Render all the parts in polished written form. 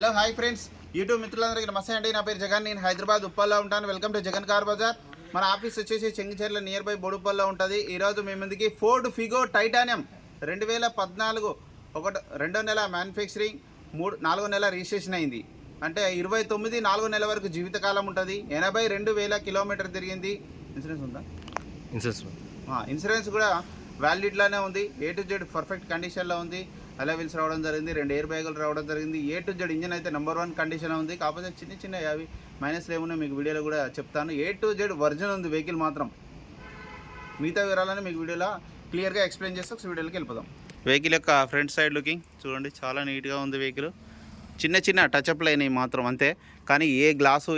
Hello hi friends, YouTube మిత్రులందరికీ నమస్తే అండి. నా పేరు జగన్, నేను హైదరాబాద్ ఉప్పల్లో ఉంటాను. Welcome to Jagan car bazaar. మన ఆఫీస్ వచ్చేసి చెంగిచెర్ల నియర్ బై బోడుప్పల్లో ఉంటుంది. ఈరోజు మీ ముందుకి ఫోర్డ్ ఫిగో టైటానియం 2014 రెండో నెల మ్యానుఫ్యాక్చరింగ్, 4వ నెల రిజిస్ట్రేషన్ అయింది. అంటే 29 4వ నెల వరకు జీవితకాలం ఉంటుంది. 82,000 కిలోమీటర్ తిరిగింది. ఇన్సూరెన్స్ ఉందా? ఇన్సూరెన్స్ కూడా వ్యాలిడ్లోనే ఉంది. A to Z పర్ఫెక్ట్ కండిషన్లో ఉంది. అలవిల్స్ రావడం జరిగింది, 2 ఎయిర్ బ్యాగులు రావడం జరిగింది. A to Z ఇంజన్ అయితే నెంబర్ 1 కండిషన్లో ఉంది. కాకపోతే చిన్న అవి మైనస్లు ఏమున్నాయి మీకు వీడియోలో కూడా చెప్తాను. A to Z వర్జన్ ఉంది వెహికల్ మాత్రం. మిగతా వివరాలని మీకు వీడియోలో క్లియర్గా ఎక్స్ప్లెయిన్ చేస్తే ఒక వీడియోలోకి వెళ్ళిపోదాం. వెహికల్ యొక్క ఫ్రంట్ సైడ్ లుకింగ్ చూడండి, చాలా నీట్గా ఉంది వెహికల్. చిన్న టచ్అప్లు అయినాయి మాత్రం అంతే, కానీ ఏ గ్లాసు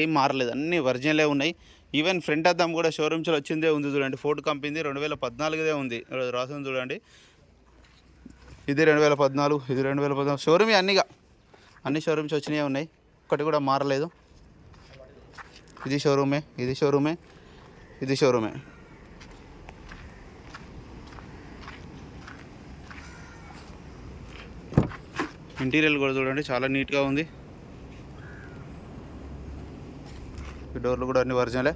ఏం మారలేదు, అన్నీ ఒరిజినలే ఉన్నాయి. ఈవెన్ ఫ్రంట్ అద్దం కూడా షోరూమ్స్లో వచ్చిందే ఉంది చూడండి. ఫోర్డ్ కంపెనీ 2014దే ఉంది రాసింది చూడండి. ఇది 2014, ఇది 2014 షోరూమే. అన్ని షోరూమ్స్ వచ్చినాయి ఉన్నాయి, ఒక్కటి కూడా మారలేదు. ఇది షోరూమే, ఇది షోరూమే, ఇది షోరూమే. ఇంటీరియర్ కూడా చూడండి, చాలా నీట్గా ఉంది. ఈ డోర్లు కూడా అన్ని ఒరిజినలే.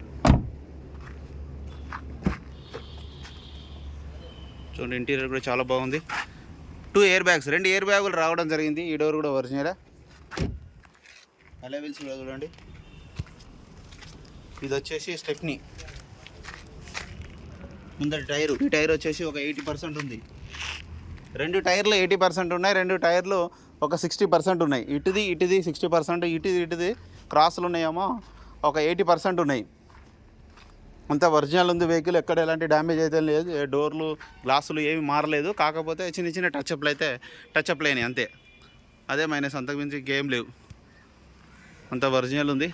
చూడండి, ఇంటీరియర్ కూడా చాలా బాగుంది. 2 ఎయిర్ బ్యాగ్స్, 2 ఎయిర్ బ్యాగులు రావడం జరిగింది. ఈ డోర్ కూడా ఒరిజినలే. అలవిల్స్ కూడా చూడండి. ఇది వచ్చేసి స్టెప్నీ. ముందర టైరు, ఈ టైర్ వచ్చేసి ఒక 80% ఉంది. 2 టైర్లు 80% ఉన్నాయి, 2 టైర్లు ఒక 60% ఉన్నాయి. ఇటుది 60%, ఇటుది క్రాసులు ఉన్నాయేమో ఒక 80% ఉన్నాయి. అంతా ఒరిజినల్ ఉంది వెహికల్. ఎక్కడ ఎలాంటి డ్యామేజ్ అయితే లేదు. డోర్లు గ్లాసులు ఏమి మారలేదు. కాకపోతే చిన్న టచ్అప్లు అయినాయి అంతే. అదే మైనస్, అంతకుమించి గేమ్ లేవు. అంత ఒరిజినల్ ఉంది.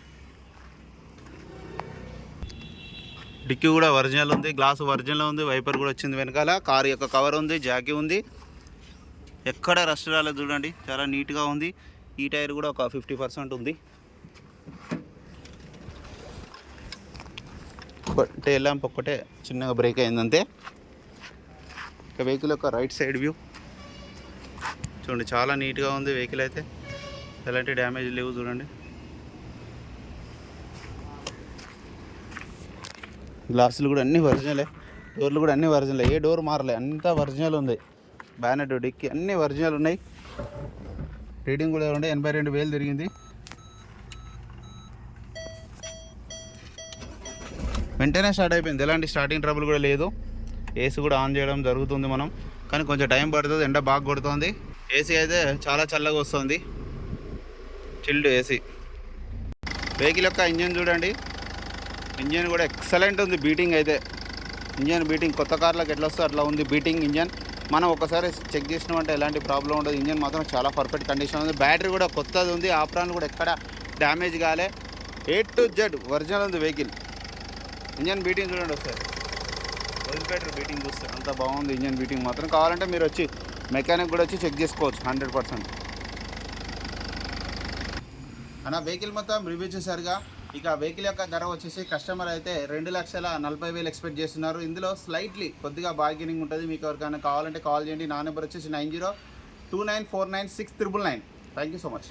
డిక్కీ కూడా ఒరిజినల్ ఉంది, గ్లాసు ఒరిజినల్ ఉంది, వైపర్ కూడా వచ్చింది వెనకాల. కారు యొక్క కవర్ ఉంది, జాకీ ఉంది, ఎక్కడ రస్ట్ రాలేదు చూడండి, చాలా నీట్గా ఉంది. ఈ టైర్ కూడా ఒక 50% ఉంది. టైల్ ల్యాంప్ ఒక్కటే చిన్నగా బ్రేక్ అయిందంతే. ఇక వెహికల్ యొక్క రైట్ సైడ్ వ్యూ చూడండి, చాలా నీట్గా ఉంది వెహికల్ అయితే, ఎలాంటి డ్యామేజ్ లేవు చూడండి. గ్లాసులు కూడా అన్నీ ఒరిజినలే, డోర్లు కూడా అన్నీ ఒరిజినలే, ఏ డోర్ మారలే, అంతా ఒరిజినల్ ఉంది. బ్యానెట్, డిక్కీ అన్నీ ఒరిజినల్ ఉన్నాయి. రీడింగ్ కూడా ఉండే 82,000 తిరిగింది. వెంటనే స్టార్ట్ అయిపోయింది, ఎలాంటి స్టార్టింగ్ ట్రబుల్ కూడా లేదు. ఏసీ కూడా ఆన్ చేయడం జరుగుతుంది మనం, కానీ కొంచెం టైం పడుతుంది, ఎండ బాగా కొడుతుంది. ఏసీ అయితే చాలా చల్లగా వస్తుంది, చిల్డ్ ఏసీ. వెహికల్ యొక్క ఇంజన్ చూడండి, ఇంజన్ కూడా ఎక్సలెంట్ ఉంది. బీటింగ్ అయితే, ఇంజన్ బీటింగ్ కొత్త కార్లకు ఎట్లా వస్తుందో అట్లా ఉంది బీటింగ్ ఇంజన్. మనం ఒకసారి చెక్ చేసినామంటే ఎలాంటి ప్రాబ్లం ఉండదు. ఇంజన్ మాత్రం చాలా పర్ఫెక్ట్ కండిషన్ ఉంది. బ్యాటరీ కూడా కొత్తది ఉంది, ఆప్రాన్ కూడా ఎక్కడ డ్యామేజ్ కాలే. A to Z ఒరిజినల్ ఉంది వెహికల్. ఇంజన్ బీటింగ్ చూడండి ఒకసారి, వదిలిపెట్టరు బీటింగ్ చూస్తే, అంత బాగుంది ఇంజన్ బీటింగ్ మాత్రం. కావాలంటే మీరు వచ్చి మెకానిక్ కూడా వచ్చి చెక్ చేసుకోవచ్చు 100%. అన్న వెహికల్ మొత్తం రివ్యూ చేశారుగా. ఇక వెహికల్ యొక్క ధర వచ్చేసి కస్టమర్ అయితే 2,40,000 ఎక్స్పెక్ట్ చేస్తున్నారు. ఇందులో స్లైట్లీ కొద్దిగా బార్గెనింగ్ ఉంటుంది. మీకు ఎవరికైనా కావాలంటే కాల్ చేయండి. నా నెంబర్ వచ్చేసి 9029496999. Thank you so much.